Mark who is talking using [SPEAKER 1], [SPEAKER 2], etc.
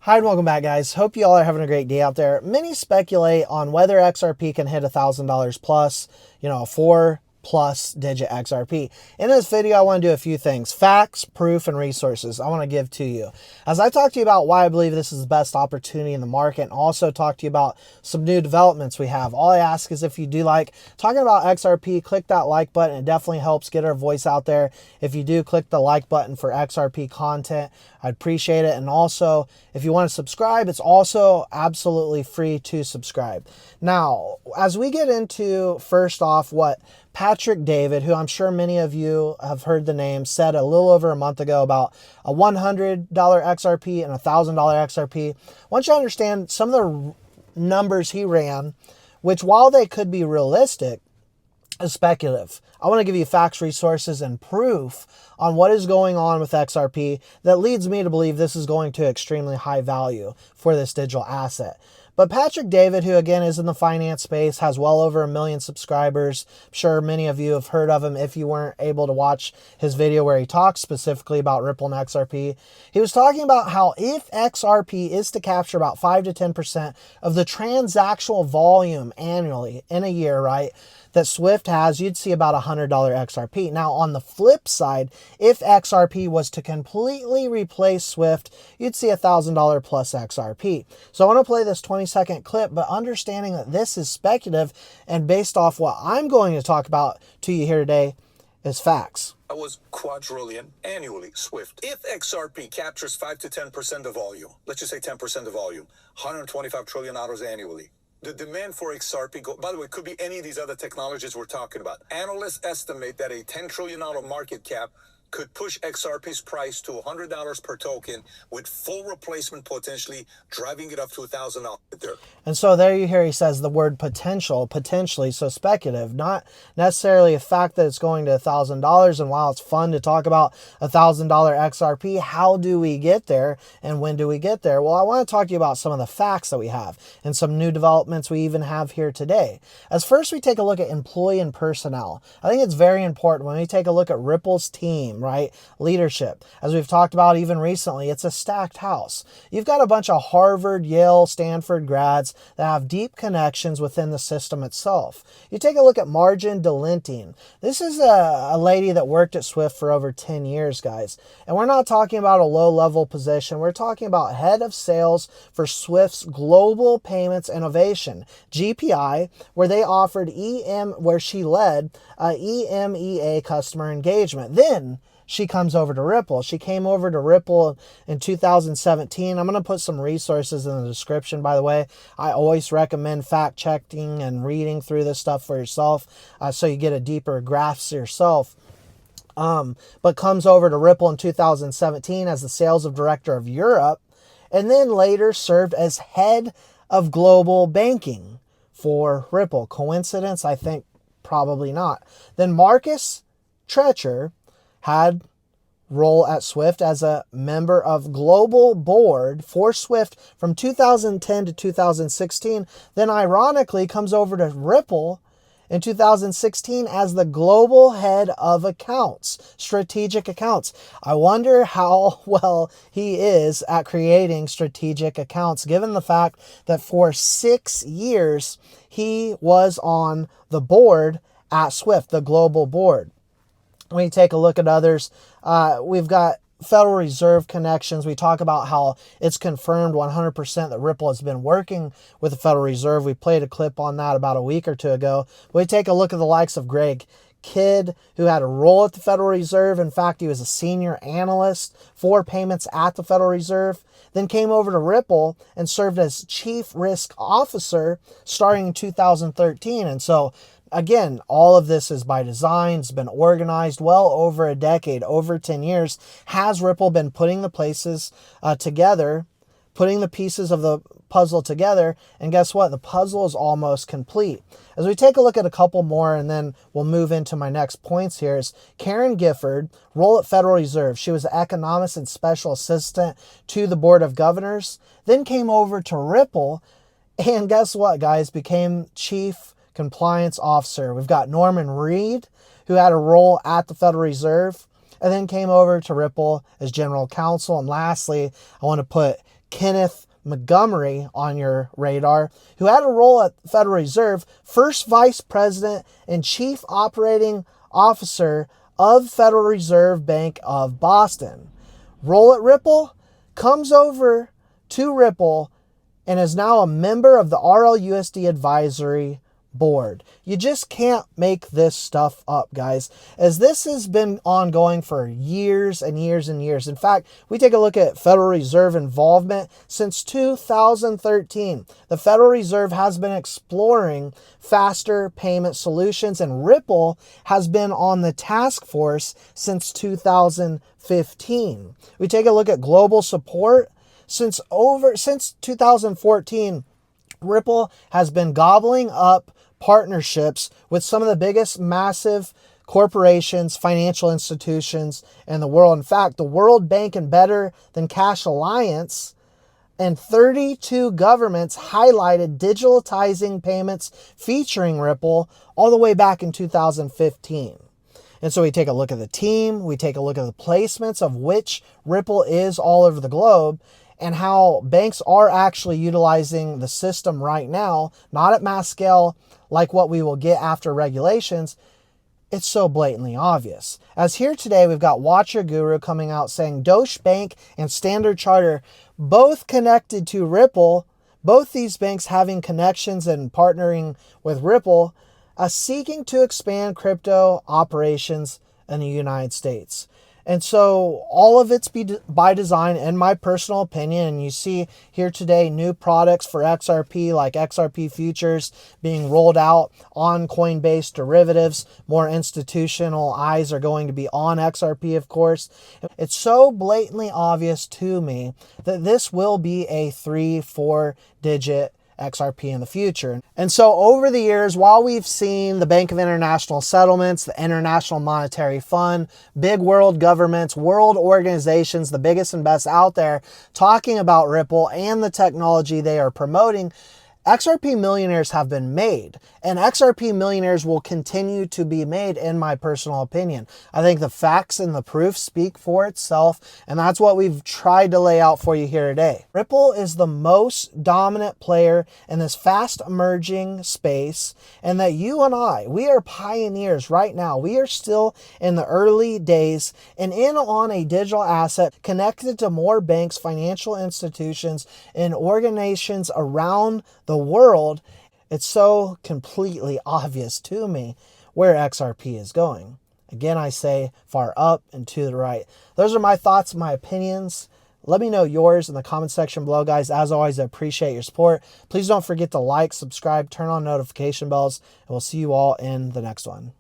[SPEAKER 1] Hi and welcome back, guys. Hope you all are having a great day out there. Many speculate on whether XRP can hit $1,000 plus, a 4+ digit XRP. In this video, I want to do a few things: facts, proof, and resources I want to give to you. As I talk to you about why I believe this is the best opportunity in the market, and also talk to you about some new developments we have. All I ask is if you do like talking about XRP, click that like button. It definitely helps get our voice out there. If you do click the like button for XRP content, I'd appreciate it. And also, if you want to subscribe, it's also absolutely free to subscribe. Now, as we get into, first off, what Patrick David, who I'm sure many of you have heard the name, said a little over a month ago about a $100 XRP and a $1,000 XRP. I want you to understand some of the numbers he ran, which while they could be realistic, is speculative. I want to give you facts, resources, and proof on what is going on with XRP that leads me to believe this is going to extremely high value for this digital asset. But Patrick David, who again is in the finance space, has well over 1 million subscribers. I'm sure many of you have heard of him if you weren't able to watch his video where he talks specifically about Ripple and XRP. He was talking about how if XRP is to capture about 5 to 10% of the transactional volume annually in a year, right, that Swift has, you'd see about $100 XRP. Now, on the flip side, if XRP was to completely replace Swift, you'd see $1,000 plus XRP. So I want to play this 20-second clip, but understanding that this is speculative and based off what I'm going to talk about to you here today is facts.
[SPEAKER 2] That was quadrillion annually, Swift. If XRP captures 5 to 10% of volume, let's just say 10% of volume, $125 trillion annually. The demand for XRP, by the way, could be any of these other technologies we're talking about. Analysts estimate that a $10 trillion market cap could push XRP's price to $100 per token, with full replacement potentially driving it up to $1,000 there.
[SPEAKER 1] And so there you hear he says the word potentially, so speculative, not necessarily a fact that it's going to $1,000. And while it's fun to talk about $1,000 XRP, how do we get there and when do we get there? Well, I want to talk to you about some of the facts that we have and some new developments we even have here today. As first, we take a look at employee and personnel. I think it's very important when we take a look at Ripple's team, right? Leadership. As we've talked about even recently, it's a stacked house. You've got a bunch of Harvard, Yale, Stanford grads that have deep connections within the system itself. You take a look at Margin Delinting. This is a lady that worked at Swift for over 10 years, guys. And we're not talking about a low-level position. We're talking about head of sales for Swift's Global Payments Innovation, GPI, where they offered where she led EMEA customer engagement. Then she comes over to Ripple. She came over to Ripple in 2017. I'm going to put some resources in the description, by the way. I always recommend fact-checking and reading through this stuff for yourself so you get a deeper grasp yourself. But comes over to Ripple in 2017 as the sales director of Europe, and then later served as head of global banking for Ripple. Coincidence? I think probably not. Then Marcus Treacher had role at Swift as a member of global board for Swift from 2010 to 2016. Then ironically comes over to Ripple in 2016 as the global head of accounts, strategic accounts. I wonder how well he is at creating strategic accounts, given the fact that for 6 years he was on the board at Swift, the global board. When you take a look at others, we've got Federal Reserve connections. We talk about how it's confirmed 100% that Ripple has been working with the Federal Reserve. We played a clip on that about a week or two ago. We take a look at the likes of Greg Kidd, who had a role at the Federal Reserve. In fact, he was a senior analyst for payments at the Federal Reserve. Then came over to Ripple and served as chief risk officer starting in 2013. And so again, all of this is by design. It's been organized well over a decade, over 10 years. Has Ripple been putting the pieces together, putting the pieces of the puzzle together? And guess what? The puzzle is almost complete. As we take a look at a couple more, and then we'll move into my next points here, is Karen Gifford, role at Federal Reserve. She was an economist and special assistant to the Board of Governors, then came over to Ripple, and guess what, guys? Became chief compliance officer. We've got Norman Reed, who had a role at the Federal Reserve, and then came over to Ripple as general counsel. And lastly, I want to put Kenneth Montgomery on your radar, who had a role at the Federal Reserve, first vice president and chief operating officer of Federal Reserve Bank of Boston. Role at Ripple, comes over to Ripple and is now a member of the RLUSD advisory board. You just can't make this stuff up, guys, as this has been ongoing for years and years and years. In fact, we take a look at Federal Reserve involvement since 2013. The Federal Reserve has been exploring faster payment solutions, and Ripple has been on the task force since 2015. We take a look at global support since 2014. Ripple has been gobbling up partnerships with some of the biggest massive corporations, financial institutions in the world. In fact, the World Bank and Better Than Cash Alliance and 32 governments highlighted digitalizing payments featuring Ripple all the way back in 2015. And so we take a look at the team, we take a look at the placements of which Ripple is all over the globe, and how banks are actually utilizing the system right now, not at mass scale like what we will get after regulations. It's so blatantly obvious. As here today, we've got Watch Your Guru coming out saying Deutsche Bank and Standard Chartered, both connected to Ripple, both these banks having connections and partnering with Ripple, seeking to expand crypto operations in the United States. And so all of it's by design, in my personal opinion. And you see here today new products for XRP, like XRP futures being rolled out on Coinbase derivatives. More institutional eyes are going to be on XRP, of course. It's so blatantly obvious to me that this will be a 3-4 digit XRP in the future. And so over the years, while we've seen the Bank of International Settlements, the International Monetary Fund, big world governments, world organizations, the biggest and best out there, talking about Ripple and the technology they are promoting, XRP millionaires have been made, and XRP millionaires will continue to be made, in my personal opinion. I think the facts and the proof speak for itself, and that's what we've tried to lay out for you here today. Ripple is the most dominant player in this fast emerging space, and that you and I, we are pioneers right now. We are still in the early days and in on a digital asset connected to more banks, financial institutions, and organizations around the world. It's so completely obvious to me where XRP is going. Again, I say far up and to the right. Those are my thoughts, my opinions. Let me know yours in the comment section below, guys. As always, I appreciate your support. Please don't forget to like, subscribe, turn on notification bells, and we'll see you all in the next one.